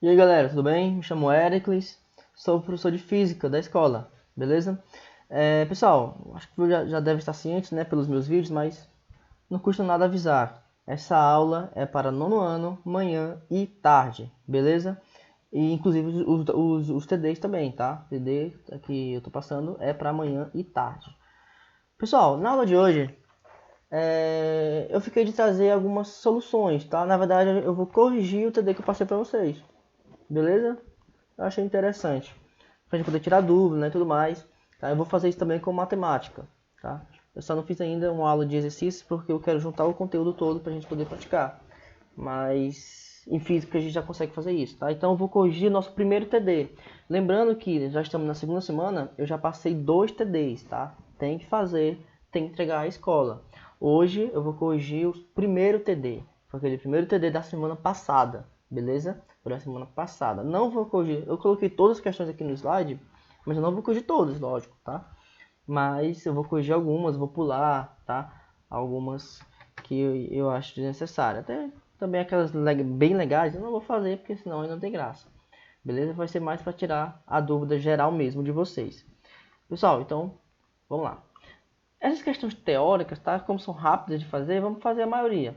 E aí galera, tudo bem? Me chamo Heracles, sou professor de Física da escola, beleza? Pessoal, acho que já deve estar ciente, né, pelos meus vídeos, mas não custa nada avisar. Essa aula é para nono ano, manhã e tarde, beleza? E inclusive os TDs também, tá? TD que eu tô passando é para manhã e tarde. Pessoal, na aula de hoje, eu fiquei de trazer algumas soluções, tá? Na verdade, eu vou corrigir o TD que eu passei para vocês, beleza? Eu achei interessante. Pra gente poder tirar dúvida, né, e tudo mais. Tá? Eu vou fazer isso também com matemática, tá? Eu só não fiz ainda uma aula de exercícios porque eu quero juntar o conteúdo todo pra gente poder praticar. Mas em física a gente já consegue fazer isso, tá? Então eu vou corrigir nosso primeiro TD. Lembrando que já estamos na segunda semana, eu já passei 2 TDs, tá? Tem que fazer, tem que entregar à escola. Hoje eu vou corrigir o primeiro TD, foi aquele primeiro TD da semana passada, beleza? Foi da semana passada. Não vou corrigir, eu coloquei todas as questões aqui no slide, mas eu não vou corrigir todas, lógico, tá? Mas eu vou corrigir algumas, vou pular, tá? Algumas que eu acho desnecessárias. Até também aquelas bem legais eu não vou fazer, porque senão aí não tem graça. Beleza? Vai ser mais para tirar a dúvida geral mesmo de vocês. Pessoal, então, vamos lá. Essas questões teóricas, tá? Como são rápidas de fazer, vamos fazer a maioria,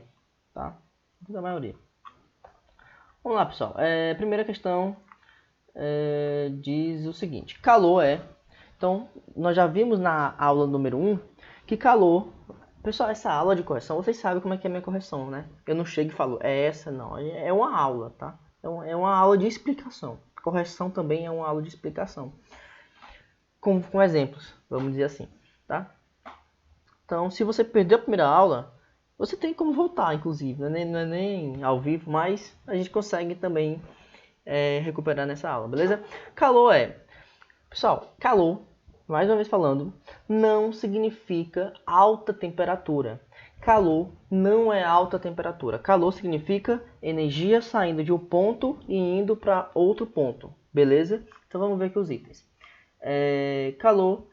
tá? Vamos fazer a maioria. Vamos lá, pessoal. Primeira questão diz o seguinte. Calor é... Então, nós já vimos na aula número 1 que calor... Pessoal, essa aula de correção, vocês sabem como é que é a minha correção, né? Eu não chego e falo, é essa, não. É uma aula, tá? É uma aula de explicação. Correção também é uma aula de explicação. Com exemplos, vamos dizer assim, tá? Então, se você perdeu a primeira aula, você tem como voltar, inclusive. Não é nem ao vivo, mas a gente consegue também recuperar nessa aula, beleza? Calor é... Pessoal, calor, mais uma vez falando, não significa alta temperatura. Calor não é alta temperatura. Calor significa energia saindo de um ponto e indo para outro ponto, beleza? Então vamos ver aqui os itens. Calor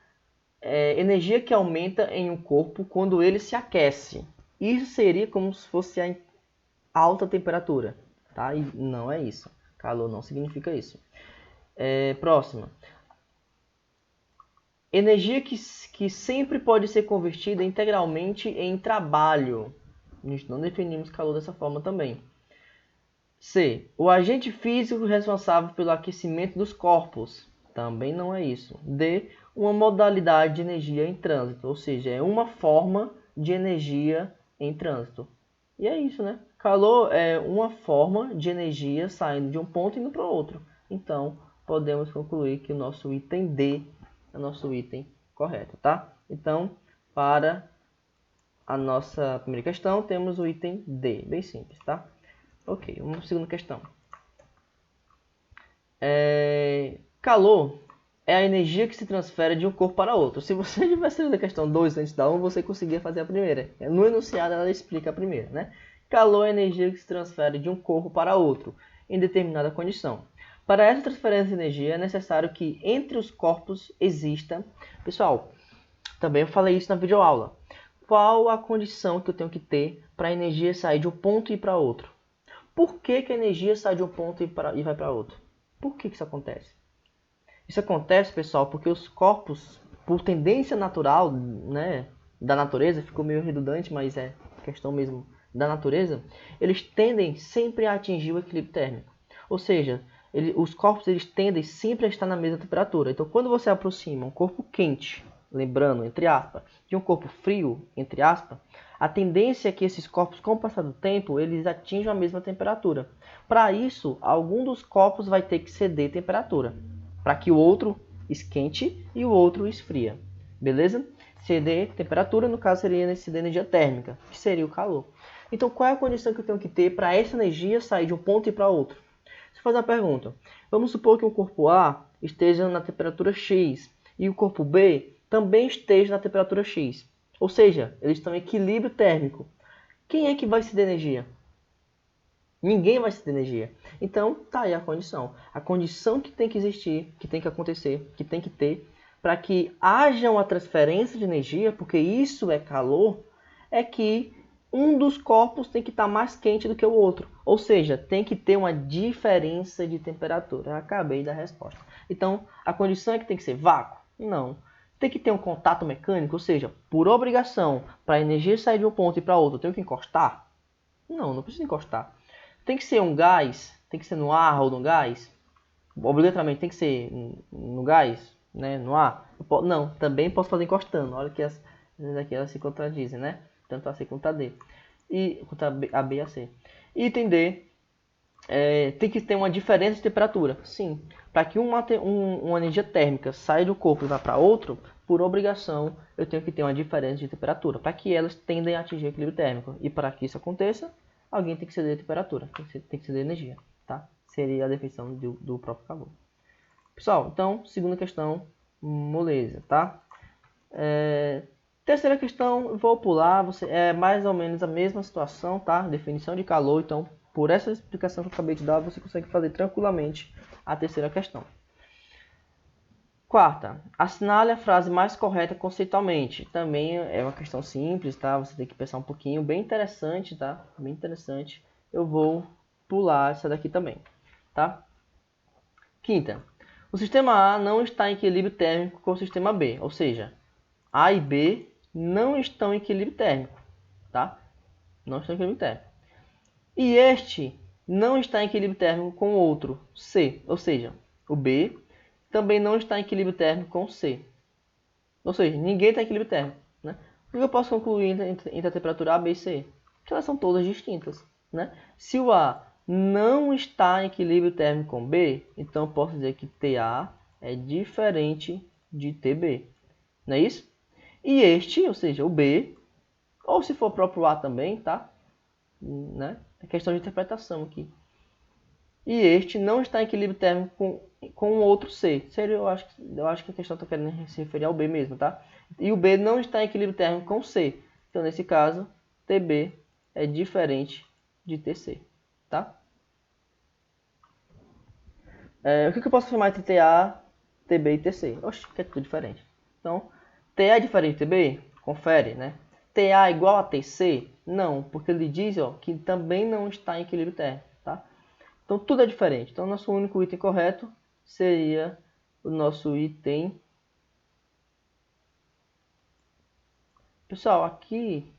é energia que aumenta em um corpo quando ele se aquece. Isso seria como se fosse a alta temperatura, tá? E não é isso. Calor não significa isso. Próxima. Energia que sempre pode ser convertida integralmente em trabalho. Nós não definimos calor dessa forma também. C. O agente físico responsável pelo aquecimento dos corpos. Também não é isso. D. Uma modalidade de energia em trânsito. Ou seja, é uma forma de energia em trânsito. E é isso, né? Calor é uma forma de energia saindo de um ponto e indo para o outro. Então, podemos concluir que o nosso item D é o nosso item correto, tá? Então, para a nossa primeira questão, temos o item D, bem simples, tá? Ok, vamos para a segunda questão. Calor é a energia que se transfere de um corpo para outro. Se você tivesse lido a questão 2 antes da 1, você conseguia fazer a primeira. No enunciado ela explica a primeira, né? Calor é a energia que se transfere de um corpo para outro, em determinada condição. Para essa transferência de energia é necessário que entre os corpos exista... Pessoal, também eu falei isso na videoaula. Qual a condição que eu tenho que ter para a energia sair de um ponto e ir para outro? Por que a energia sai de um ponto e vai para outro? Por que isso acontece? Isso acontece, pessoal, porque os corpos, por tendência natural, né, da natureza, ficou meio redundante, mas é questão mesmo da natureza, eles tendem sempre a atingir o equilíbrio térmico. Ou seja, os corpos eles tendem sempre a estar na mesma temperatura. Então, quando você aproxima um corpo quente, lembrando, entre aspas, de um corpo frio, entre aspas, a tendência é que esses corpos, com o passar do tempo, eles atinjam a mesma temperatura. Para isso, algum dos corpos vai ter que ceder temperatura, para que o outro esquente e o outro esfria. Beleza? Ceder temperatura, no caso, seria ceder energia térmica, que seria o calor. Então, qual é a condição que eu tenho que ter para essa energia sair de um ponto e para outro? Deixa eu fazer uma pergunta. Vamos supor que o corpo A esteja na temperatura X e o corpo B também esteja na temperatura X. Ou seja, eles estão em equilíbrio térmico. Quem é que vai ceder energia? Ninguém vai ceder energia. Então, tá aí a condição. A condição que tem que existir, que tem que acontecer, que tem que ter, para que haja uma transferência de energia, porque isso é calor, é que um dos corpos tem que estar mais quente do que o outro. Ou seja, tem que ter uma diferença de temperatura. Eu acabei da resposta. Então, a condição é que tem que ser vácuo? Não. Tem que ter um contato mecânico? Ou seja, por obrigação, para a energia sair de um ponto e para outro, eu tenho que encostar? Não, não preciso encostar. Tem que ser um gás? Tem que ser no ar ou no gás? Obrigatoriamente tem que ser no gás? Né? No ar? Não, também posso fazer encostando. Olha que aqui elas se contradizem, né? Tanto a C quanto a D. E quanto a B e a C. Item D, tem que ter uma diferença de temperatura. Sim, para que uma energia térmica saia do corpo e vá para outro, por obrigação, eu tenho que ter uma diferença de temperatura, para que elas tendem a atingir o equilíbrio térmico. E para que isso aconteça, alguém tem que ceder a temperatura, tem que ceder a energia. Tá? Seria a definição do próprio calor. Pessoal, então, segunda questão, moleza, tá? Terceira questão, vou pular, é mais ou menos a mesma situação, tá? Definição de calor, então, por essa explicação que eu acabei de dar, você consegue fazer tranquilamente a terceira questão. Quarta, assinale a frase mais correta conceitualmente. Também é uma questão simples, tá? Você tem que pensar um pouquinho, bem interessante, tá? Bem interessante. Eu vou pular essa daqui também, tá? Quinta, o sistema A não está em equilíbrio térmico com o sistema B, ou seja, A e B não estão em equilíbrio térmico, tá? Não estão em equilíbrio térmico. E este não está em equilíbrio térmico com o outro, C, ou seja, o B também não está em equilíbrio térmico com o C. Ou seja, ninguém está em equilíbrio térmico, né? O que eu posso concluir entre a temperatura A, B e C? Que elas são todas distintas, né? Se o A não está em equilíbrio térmico com B, então eu posso dizer que TA é diferente de TB, não é isso? E este, ou seja, o B, ou se for o próprio A também, tá? Né? É questão de interpretação aqui. E este não está em equilíbrio térmico com o outro C. Seria, eu acho que a questão está querendo se referir ao B mesmo, tá? E o B não está em equilíbrio térmico com o C. Então, nesse caso, TB é diferente de TC, tá? O que eu posso afirmar entre TA, TB e TC? Oxe, que é tudo diferente. Então, TA é diferente de TB? Confere, né? TA é igual a TC? Não, porque ele diz que também não está em equilíbrio térmico, tá? Então, tudo é diferente. Então, nosso único item correto seria o nosso item... Pessoal, aqui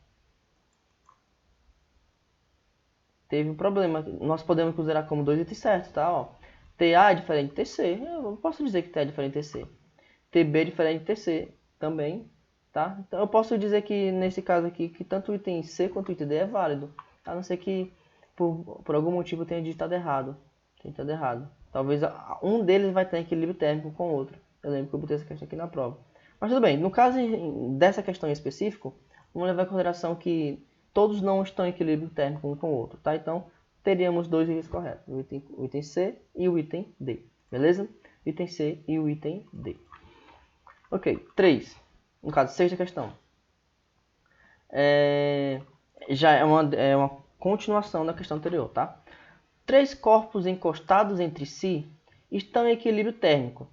teve um problema. Nós podemos considerar como dois itens certos, tá? Ó, TA é diferente de TC. Eu não posso dizer que TA é diferente de TC. TB é diferente de TC também, tá? Então, eu posso dizer que, nesse caso aqui, que tanto o item C quanto o item D é válido. A não ser que, por algum motivo, eu tenha digitado errado. Talvez um deles vai ter equilíbrio térmico com o outro. Eu lembro que eu botei essa questão aqui na prova. Mas tudo bem, no caso dessa questão em específico, vamos levar em consideração que todos não estão em equilíbrio térmico um com o outro, tá? Então, teríamos dois itens corretos, o item C e o item D, beleza? Item C e o item D. Ok, 3. No caso, sexta questão. Já é uma continuação da questão anterior, tá? 3 corpos encostados entre si estão em equilíbrio térmico.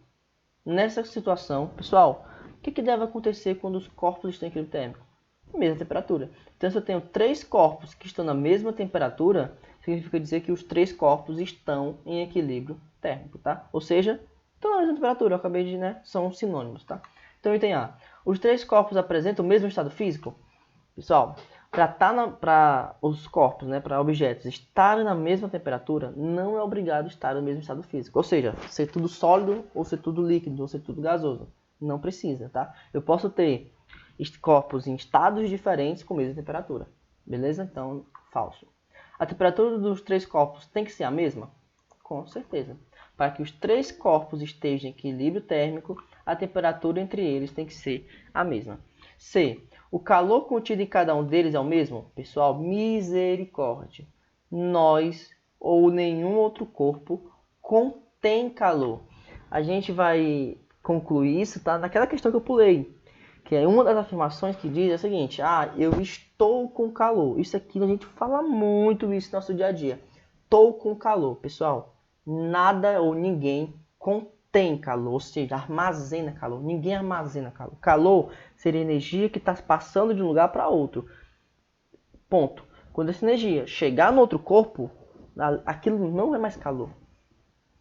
Nessa situação, pessoal, o que deve acontecer quando os corpos estão em equilíbrio térmico? Mesma temperatura. Então, se eu tenho 3 corpos que estão na mesma temperatura, significa dizer que os 3 corpos estão em equilíbrio térmico, tá? Ou seja, estão na mesma temperatura, eu acabei de, né? São sinônimos, tá? Então, item A. Os 3 corpos apresentam o mesmo estado físico? Pessoal, para os corpos, né, para objetos estarem na mesma temperatura, não é obrigado estar no mesmo estado físico. Ou seja, ser tudo sólido, ou ser tudo líquido, ou ser tudo gasoso. Não precisa, tá? Eu posso ter corpos em estados diferentes com a mesma temperatura. Beleza? Então, falso. A temperatura dos 3 corpos tem que ser a mesma? Com certeza. Para que os 3 corpos estejam em equilíbrio térmico, a temperatura entre eles tem que ser a mesma. C. O calor contido em cada um deles é o mesmo? Pessoal, misericórdia. Nós ou nenhum outro corpo contém calor. A gente vai concluir isso, tá? Naquela questão que eu pulei. Que é uma das afirmações que diz é a seguinte. Eu estou com calor. Isso aqui a gente fala muito isso no nosso dia a dia. Estou com calor. Pessoal, nada ou ninguém contém calor, ou seja, armazena calor. Ninguém armazena calor. Calor seria energia que está passando de um lugar para outro. Ponto. Quando essa energia chegar no outro corpo, aquilo não é mais calor,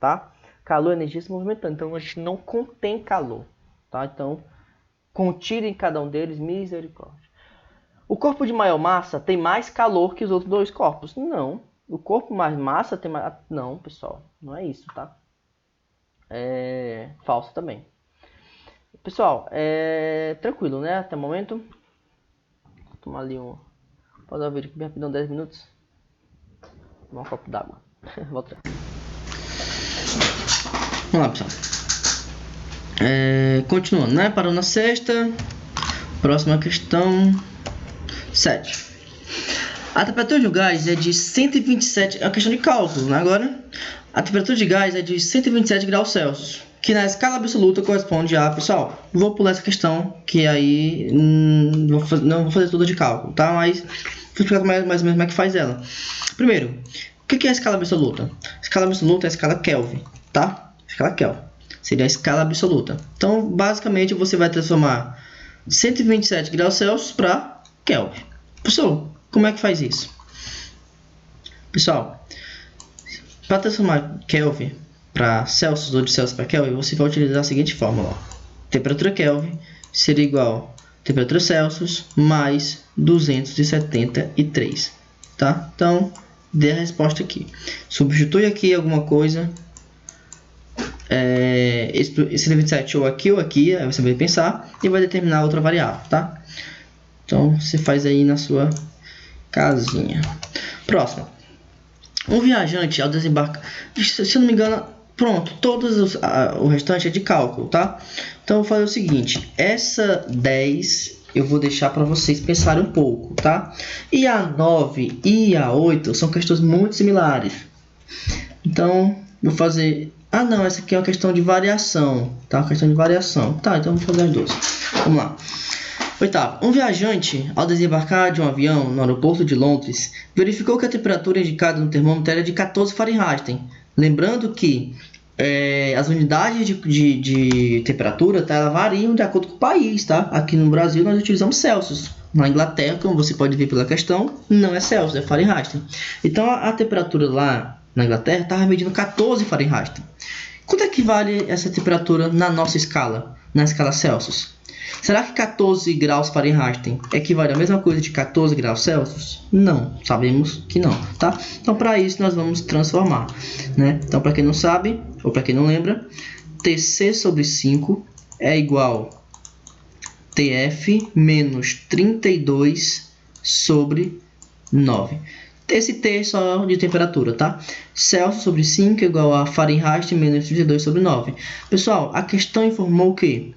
tá? Calor é energia se movimentando, então a gente não contém calor, tá? Então, contirem cada um deles, misericórdia. O corpo de maior massa tem mais calor que os outros dois corpos? Não. O corpo mais massa tem mais... Não, pessoal, não é isso, tá? É falso também. Pessoal, tranquilo, né? Até o momento. Vou tomar ali um... Pode dar um vídeo aqui bem rapidão, 10 minutos. Tomar um copo d'água. Volta. Vamos lá, pessoal. Continuando, né? Parou na sexta. Próxima questão. 7. A temperatura de um gás é de 127... É uma questão de cálculo, né? Agora, a temperatura de gás é de 127 graus Celsius. Que na escala absoluta corresponde a... Pessoal, vou pular essa questão, que aí não vou fazer tudo de cálculo, tá? Mas vou explicar mais ou menos como é que faz ela. Primeiro, o que é a escala absoluta? A escala absoluta é a escala Kelvin, tá? Escala Kelvin. Seria a escala absoluta. Então, basicamente, você vai transformar 127 graus Celsius para Kelvin. Pessoal, como é que faz isso? Pessoal, para transformar Kelvin para Celsius ou de Celsius para Kelvin, você vai utilizar a seguinte fórmula. Temperatura Kelvin seria igual a temperatura Celsius mais 273, tá? Então, dê a resposta aqui. Substitui aqui alguma coisa, esse 27 ou aqui, aí você vai pensar e vai determinar outra variável, tá? Então, você faz aí na sua casinha. Próximo. Um viajante ao desembarcar... Se eu não me engano, pronto, o restante é de cálculo, tá? Então, eu vou fazer o seguinte. Essa 10 eu vou deixar para vocês pensarem um pouco, tá? E a 9 e a 8 são questões muito similares. Então, vou fazer... Ah, não, essa aqui é uma questão de variação, tá? Uma questão de variação. Tá, então vou fazer as duas. Vamos lá. Oitavo. Um viajante, ao desembarcar de um avião no aeroporto de Londres, verificou que a temperatura indicada no termômetro era de 14 Fahrenheit. Lembrando que as unidades de temperatura, tá, elas variam de acordo com o país, tá? Aqui no Brasil nós utilizamos Celsius. Na Inglaterra, como você pode ver pela questão, não é Celsius, é Fahrenheit. Então a temperatura lá na Inglaterra estava medindo 14 Fahrenheit. Quanto é que vale essa temperatura na nossa escala, na escala Celsius? Será que 14 graus Fahrenheit equivale à mesma coisa de 14 graus Celsius? Não, sabemos que não, tá? Então, para isso, nós vamos transformar, né? Então, para quem não sabe, ou para quem não lembra, Tc sobre 5 é igual a Tf menos 32 sobre 9. Esse T é só de temperatura, tá? Celsius sobre 5 é igual a Fahrenheit menos 32 sobre 9. Pessoal, a questão informou o quê?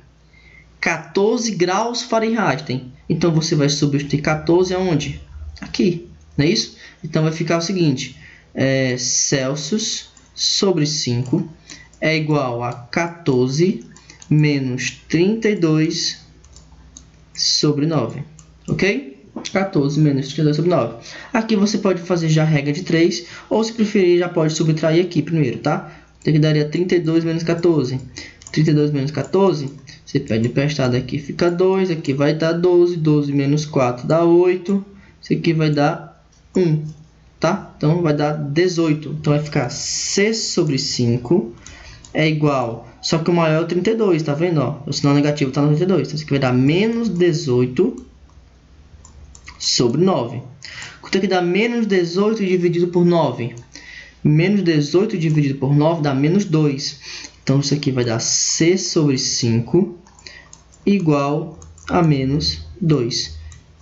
14 graus Fahrenheit. Então, você vai substituir 14 aonde? Aqui, não é isso? Então, vai ficar o seguinte. Celsius sobre 5 é igual a 14 menos 32 sobre 9. Ok? 14 menos 32 sobre 9. Aqui você pode fazer já a regra de 3. Ou, se preferir, já pode subtrair aqui primeiro, tá? Então, aqui daria 32 menos 14. 32 menos 14... Você pede emprestado aqui, fica 2. Aqui vai dar 12. 12 menos 4 dá 8. Isso aqui vai dar 1. Tá? Então, vai dar 18. Então, vai ficar C sobre 5 é igual... Só que o maior é o 32, tá vendo? Ó, o sinal negativo está no 32. Então, isso aqui vai dar menos 18 sobre 9. Quanto é que dá menos 18 dividido por 9? Menos 18 dividido por 9 dá menos 2. Então, isso aqui vai dar C sobre 5 igual a menos 2.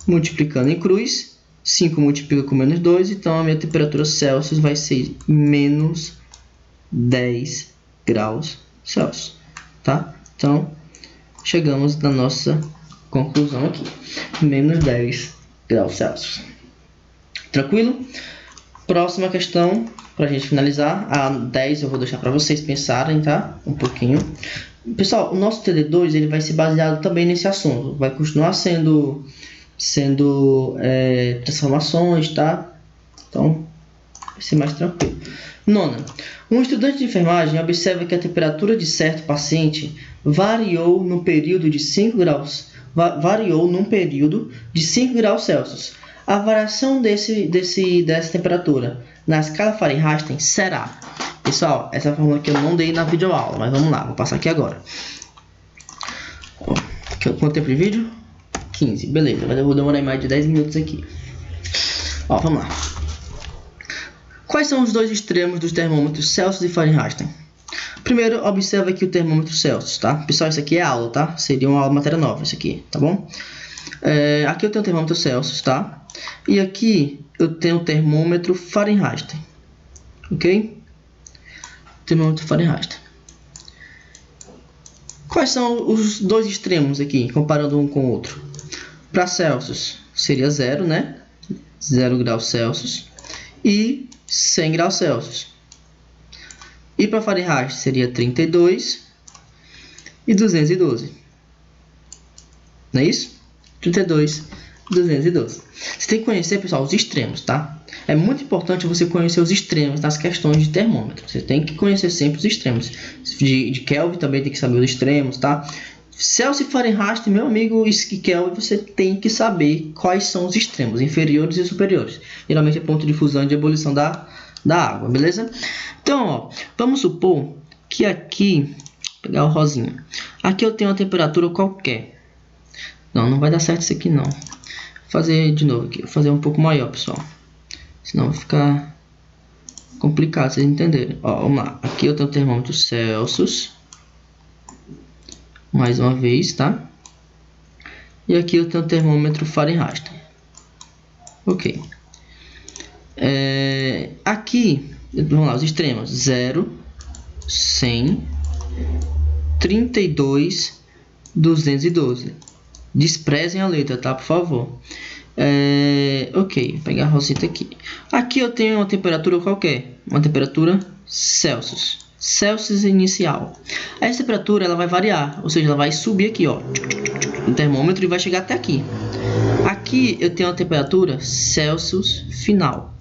Multiplicando em cruz, 5 multiplica com menos 2. Então, a minha temperatura Celsius vai ser menos 10 graus Celsius. Tá? Então, chegamos na nossa conclusão aqui. Menos 10 graus Celsius. Tranquilo? Próxima questão. Para a gente finalizar, a 10 eu vou deixar para vocês pensarem, tá? Um pouquinho. Pessoal, o nosso TD2 ele vai ser baseado também nesse assunto. Vai continuar sendo transformações, tá? Então, vai ser mais tranquilo. Nona. Um estudante de enfermagem observa que a temperatura de certo paciente variou num período de 5 graus Celsius. A variação dessa temperatura na escala Fahrenheit será... Pessoal, essa fórmula aqui eu não dei na videoaula, mas vamos lá, vou passar aqui agora. Quanto tempo de vídeo? 15, beleza, mas eu vou demorar mais de 10 minutos aqui. Ó, vamos lá. Quais são os dois extremos dos termômetros Celsius e Fahrenheit? Primeiro, observa aqui o termômetro Celsius, tá? Pessoal, isso aqui é aula, tá? Seria uma aula matéria nova, isso aqui, tá bom? Aqui eu tenho o termômetro Celsius, tá? E aqui eu tenho o termômetro Fahrenheit, ok? Termômetro Fahrenheit. Quais são os dois extremos aqui, comparando um com o outro? Para Celsius seria 0, né? 0 graus Celsius e 100 graus Celsius. E para Fahrenheit seria 32 e 212. Não é isso? 32 e 212. Você tem que conhecer, pessoal, os extremos, tá? É muito importante você conhecer os extremos nas questões de termômetro. Você tem que conhecer sempre os extremos. De Kelvin também tem que saber os extremos, tá? Celsius e Fahrenheit, meu amigo, Kelvin, você tem que saber quais são os extremos, inferiores e superiores. Geralmente é ponto de fusão e de ebulição da água, beleza? Então, ó, vamos supor que aqui, vou pegar o rosinha, aqui eu tenho uma temperatura qualquer. Não vai dar certo isso aqui não. Vou fazer de novo aqui, vou fazer um pouco maior, pessoal. Senão vai ficar complicado vocês entenderem. Ó, vamos lá, aqui eu tenho o termômetro Celsius. Mais uma vez, tá? E aqui eu tenho o termômetro Fahrenheit. Ok. Aqui, vamos lá, os extremos. 0, 100, 32, 212. Desprezem a letra, tá? Por favor. Ok, vou pegar a roseta aqui. Aqui eu tenho uma temperatura qualquer. Uma temperatura Celsius. Celsius inicial. Essa temperatura ela vai variar, ou seja, ela vai subir aqui, ó, no termômetro e vai chegar até aqui. Aqui eu tenho a temperatura Celsius final.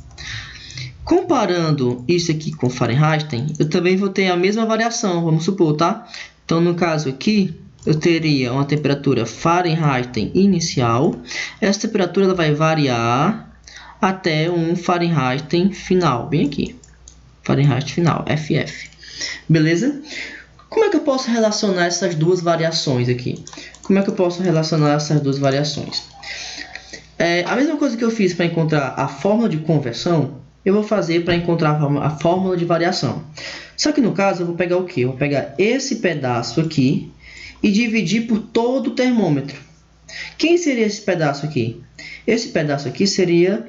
Comparando isso aqui com Fahrenheit, eu também vou ter a mesma variação, vamos supor, tá? Então, no caso aqui, eu teria uma temperatura Fahrenheit inicial. Essa temperatura ela vai variar até um Fahrenheit final, bem aqui. Fahrenheit final, FF. Beleza? Como é que eu posso relacionar essas duas variações aqui? Como é que eu posso relacionar essas duas variações? A mesma coisa que eu fiz para encontrar a fórmula de conversão, eu vou fazer para encontrar a fórmula de variação. Só que no caso eu vou pegar o quê? Eu vou pegar esse pedaço aqui e dividir por todo o termômetro. Quem seria esse pedaço aqui? Esse pedaço aqui seria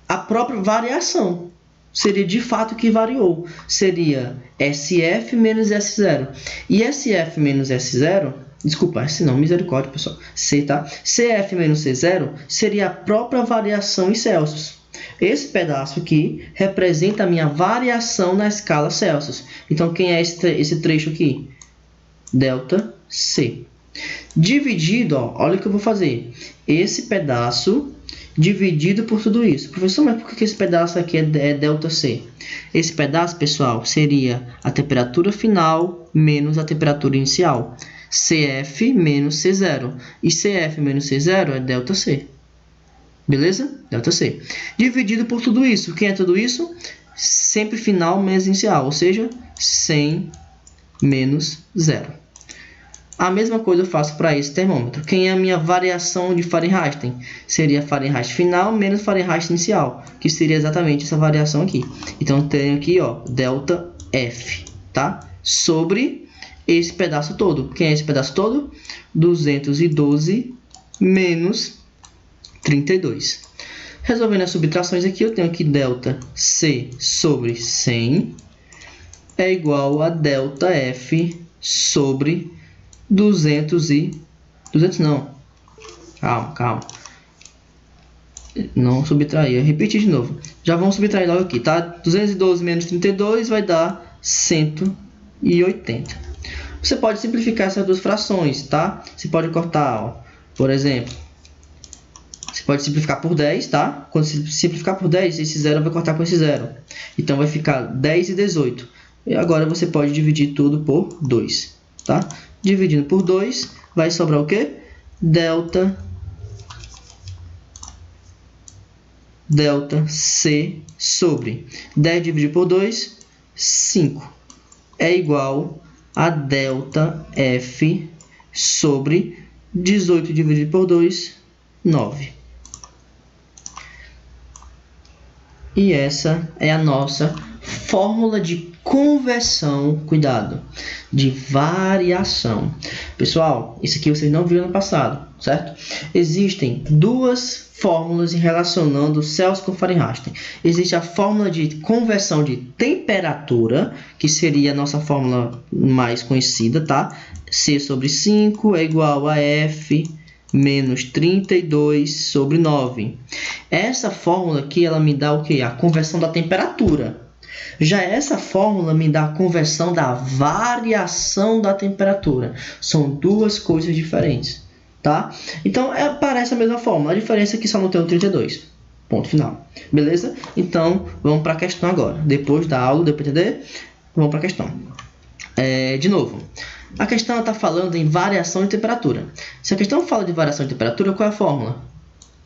a própria variação. Seria de fato que variou. Seria SF menos S0. E SF menos S0... Desculpa, S não, misericórdia, pessoal. C, tá? CF menos C0 seria a própria variação em Celsius. Esse pedaço aqui representa a minha variação na escala Celsius. Então, quem é esse trecho aqui? Delta C. Dividido, ó, olha o que eu vou fazer. Esse pedaço dividido por tudo isso. Professor, mas por que esse pedaço aqui é delta C? Esse pedaço, pessoal, seria a temperatura final menos a temperatura inicial. CF menos C0. E CF menos C0 é delta C. Beleza? Delta C. Dividido por tudo isso. Quem é tudo isso? Sempre final menos inicial. Ou seja, 100 menos 0. A mesma coisa eu faço para esse termômetro. Quem é a minha variação de Fahrenheit? Seria Fahrenheit final menos Fahrenheit inicial, que seria exatamente essa variação aqui. Então, eu tenho aqui, ó, delta F, tá? Sobre esse pedaço todo. Quem é esse pedaço todo? 212 menos 32. Resolvendo as subtrações aqui, eu tenho aqui delta C sobre 100 é igual a delta F sobre 200 não. Calma. Não subtrair. Eu repeti de novo. Já vamos subtrair logo aqui, tá? 212 menos 32 vai dar 180. Você pode simplificar essas duas frações, tá? Você pode cortar, ó, por exemplo, você pode simplificar por 10, tá? Quando você simplificar por 10, esse zero vai cortar com esse zero. Então, vai ficar 10 e 18. E agora você pode dividir tudo por 2, tá? Dividindo por 2, vai sobrar o quê? Delta ΔC sobre 10 dividido por 2, 5. É igual a ΔF sobre 18 dividido por 2, 9. E essa é a nossa fórmula de conversão, cuidado, de variação. Pessoal, isso aqui vocês não viram no passado, certo? Existem duas fórmulas relacionando Celsius com Fahrenheit. Existe a fórmula de conversão de temperatura, que seria a nossa fórmula mais conhecida, tá? C sobre 5 é igual a F menos 32 sobre 9. Essa fórmula aqui, ela me dá o quê? A conversão da temperatura. Já essa fórmula me dá a conversão da variação da temperatura. São duas coisas diferentes, tá? Então, parece a mesma fórmula. A diferença é que só não tem o 32. Ponto final. Beleza? Então, vamos para a questão agora. Depois da aula, deu para entender? Vamos para a questão. De novo. A questão está falando em variação de temperatura. Se a questão fala de variação de temperatura, qual é a fórmula?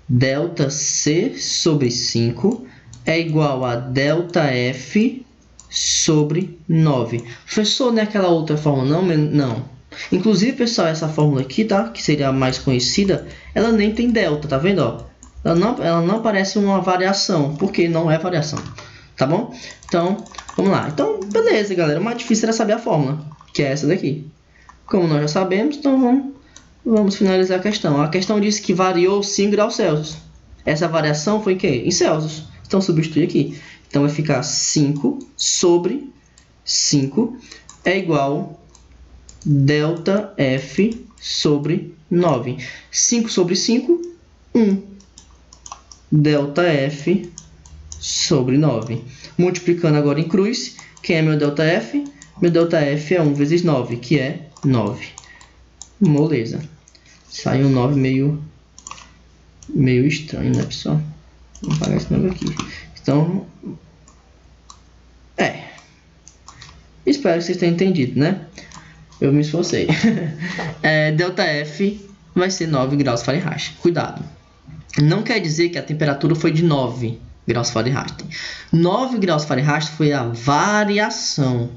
ΔC sobre 5 é igual a ΔF sobre 9. Professor, não é aquela outra fórmula, não? Não. Inclusive, pessoal, essa fórmula aqui, tá? Que seria a mais conhecida, ela nem tem delta, tá vendo? Ó? Ela não parece uma variação, porque não é variação. Tá bom? Então, vamos lá. Então, beleza, galera. O mais difícil era saber a fórmula, que é essa daqui. Como nós já sabemos, então vamos finalizar a questão. A questão diz que variou 5 graus Celsius. Essa variação foi em quê? Em Celsius. Então, substitui aqui. Então, vai ficar 5 sobre 5 é igual ΔF sobre 9. 5 sobre 5, 1. ΔF sobre 9. Multiplicando agora em cruz, quem é meu ΔF? Meu ΔF é 1 vezes 9, que é 9. Moleza. Saiu um 9 meio estranho, né, pessoal? Vamos apagar esse 9 aqui. Então, espero que vocês tenham entendido, né? Eu me esforcei. ΔF vai ser 9 graus Fahrenheit. Cuidado. Não quer dizer que a temperatura foi de 9 graus Fahrenheit. 9 graus Fahrenheit foi a variação.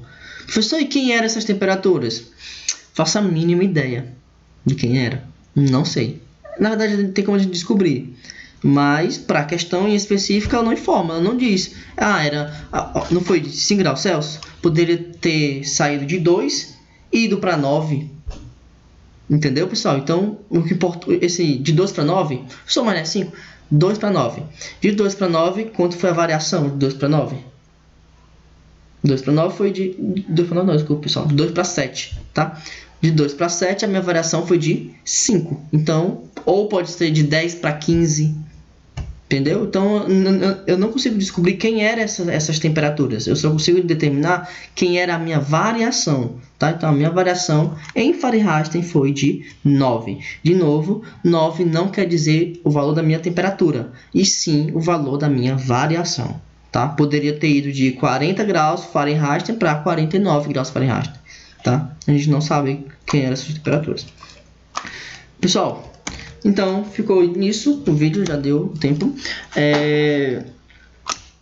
Professor, e quem eram essas temperaturas? Faço a mínima ideia de quem era. Não sei. Na verdade, não tem como a gente descobrir. Mas, para a questão em específica, ela não informa. Ela não diz. Não foi de 5 graus Celsius? Poderia ter saído de 2 e ido para 9. Entendeu, pessoal? Então, o que importa, de 2 para 9, só mais, né? 5. 2 para 9. De 2 para 9, quanto foi a variação de 2 para 9? 2 para 9 foi de 2 para 9, não, desculpa, pessoal. De 2 para 7, tá? De 2 para 7, a minha variação foi de 5. Então, ou pode ser de 10 para 15. Entendeu? Então, eu não consigo descobrir quem eram essas temperaturas. Eu só consigo determinar quem era a minha variação. Tá? Então, a minha variação em Fahrenheit foi de 9. De novo, 9 não quer dizer o valor da minha temperatura, e sim o valor da minha variação. Tá? Poderia ter ido de 40 graus Fahrenheit para 49 graus Fahrenheit. Tá? A gente não sabe quem eram essas temperaturas. Pessoal, então ficou nisso. O vídeo já deu o tempo.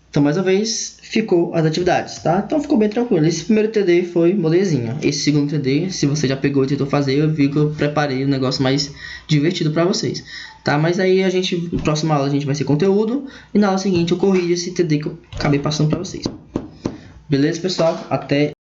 Então, mais uma vez, ficou as atividades, tá? Então, ficou bem tranquilo. Esse primeiro TD foi molezinha. Esse segundo TD, se você já pegou e tentou fazer, eu vi que eu preparei um negócio mais divertido para vocês, tá? Mas aí, na próxima aula, a gente vai ser conteúdo. E na aula seguinte, eu corrijo esse TD que eu acabei passando para vocês. Beleza, pessoal? Até